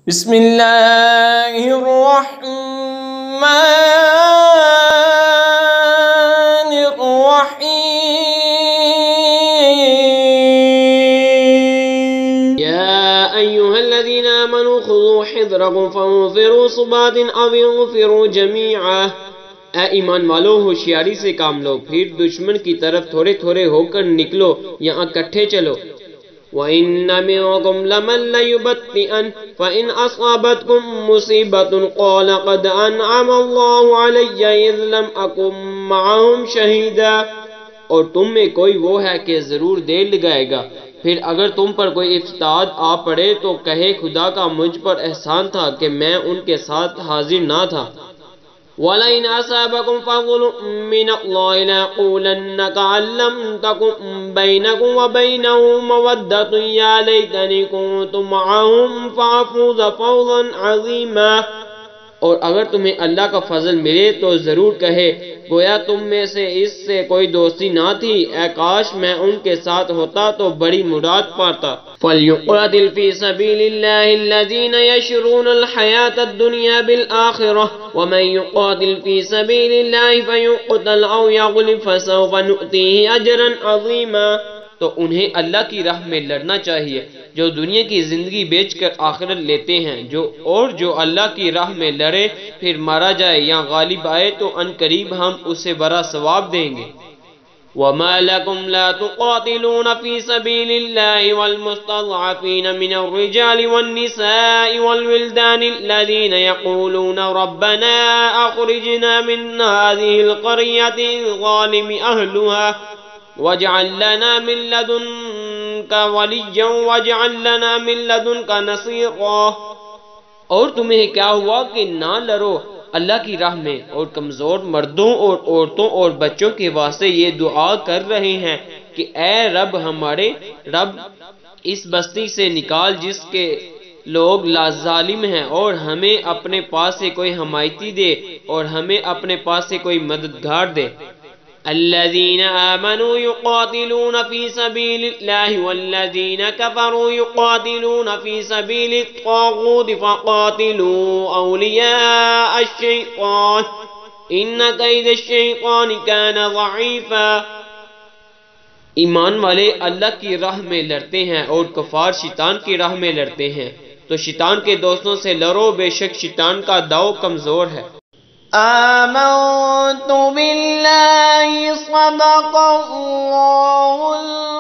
بسم اللہ الرحمن الرحیم یا ایہا الذین آمنوا خذوا حذرکم فانفروا ثبات او انفروا جمیعا۔ اے ایمان والو، ہوشیاری سے کام لو، پھر دشمن کی طرف تھوڑے تھوڑے ہو کر نکلو یا اکٹھے چلو۔ وَإِنَّ مِنْكُمْ لَمَن لَيُبَطِّئَنَّ فَإِنْ أَصَابَتْكُمْ مُصِيبَةٌ قَالَ قَدْ أَنْعَمَ اللَّهُ عَلَيَّ إِذْ لَمْ أَكُنْ مَعَهُمْ شَهِيدًا۔ اور تم میں کوئی وہ ہے کہ ضرور دیر لگائے گا، پھر اگر تم پر کوئی افتاد آ پڑے تو کہے خدا کا مجھ پر احسان تھا کہ میں ان کے ساتھ حاضر نہ تھا۔ وَلَئِنْ أَصَابَكُمْ فَضْلٌ مِّنَ اللَّهِ لَيَقُولَنَّ كَأَن لَّمْ تَكُن بَيْنَكُمْ وَبَيْنَهُ مَوَدَّةٌ يَا لَيْتَنِي كُنتُ مَعَهُمْ فَأَفُوزَ فَوْزًا عَظِيمًا۔ اور اگر تمہیں اللہ کا فضل ملے تو ضرور کہے گویا تم میں سے اس سے کوئی دوستی نہ تھی، اے کاش میں ان کے ساتھ ہوتا تو بڑی مراد پاتا۔ فَلْيُقَاتِلْ فِي سَبِيلِ اللَّهِ الَّذِينَ يَشْرُونَ الْحَيَاةَ الدُّنْيَا بِالْآخِرَةِ وَمَن يُقَاتِلْ فِي سَبِيلِ اللَّهِ فَيُقْتَلْ أَوْ يَغْلِبْ فَسَوْفَ نُؤْتِيهِ أَجْرًا عَظِيمًا۔ تو انہیں اللہ کی راہ میں لڑنا چاہیے، جو دنیا کی زندگی بیچ کر آخرت لیتے ہیں، جو اللہ کی راہ میں لڑے پھر مارا جائے یا غالب آئے تو ان قریب ہم اسے بڑا ثواب دیں گے۔ وَمَا لَكُمْ لَا تُقَاتِلُونَ فِي سَبِيلِ اللَّهِ وَالْمُسْتَضْعَفِينَ مِنَ الرِّجَالِ وَالنِّسَاءِ وَالْوِلْدَانِ الَّذِينَ يَقُولُونَ رَبَّنَا أَخْرِجْنَا مِنْ هَذِهِ الْقَرْيَةِ الظَّالِمِ أَهْلُهَا وَاجْعَل لَّنَا مِن لَّدُنكَ وَلِيًّا وَاجْعَل لَّنَا مِن لَّدُنكَ نَصِيرًا۔ اور تمہیں کیا ہوا کہ نہ لڑو اللہ کی راہ میں، اور کمزور مردوں اور عورتوں اور بچوں کے واسطے یہ دعا کر رہے ہیں کہ اے رب، ہمارے رب، اس بستی سے نکال جس کے لوگ ظالم ہیں، اور ہمیں اپنے پاس سے کوئی حمایتی دے اور ہمیں اپنے پاس سے کوئی مددگار دے۔ الذين آمنوا يقاتلون في سبيل الله والذين كفروا يقاتلون في سبيل الطاغوت فقاتلوا أولياء الشيطان إن كيد الشيطان كان ضعيفا۔ ایمان والے اللہ کی راہ میں لڑتے ہیں اور کفار شیطان کی راہ میں لڑتے ہیں، تو شیطان کے دوستوں سے لڑو، بے شک شیطان کا داؤ کمزور ہے۔ آمنت باللہ صدق اللہ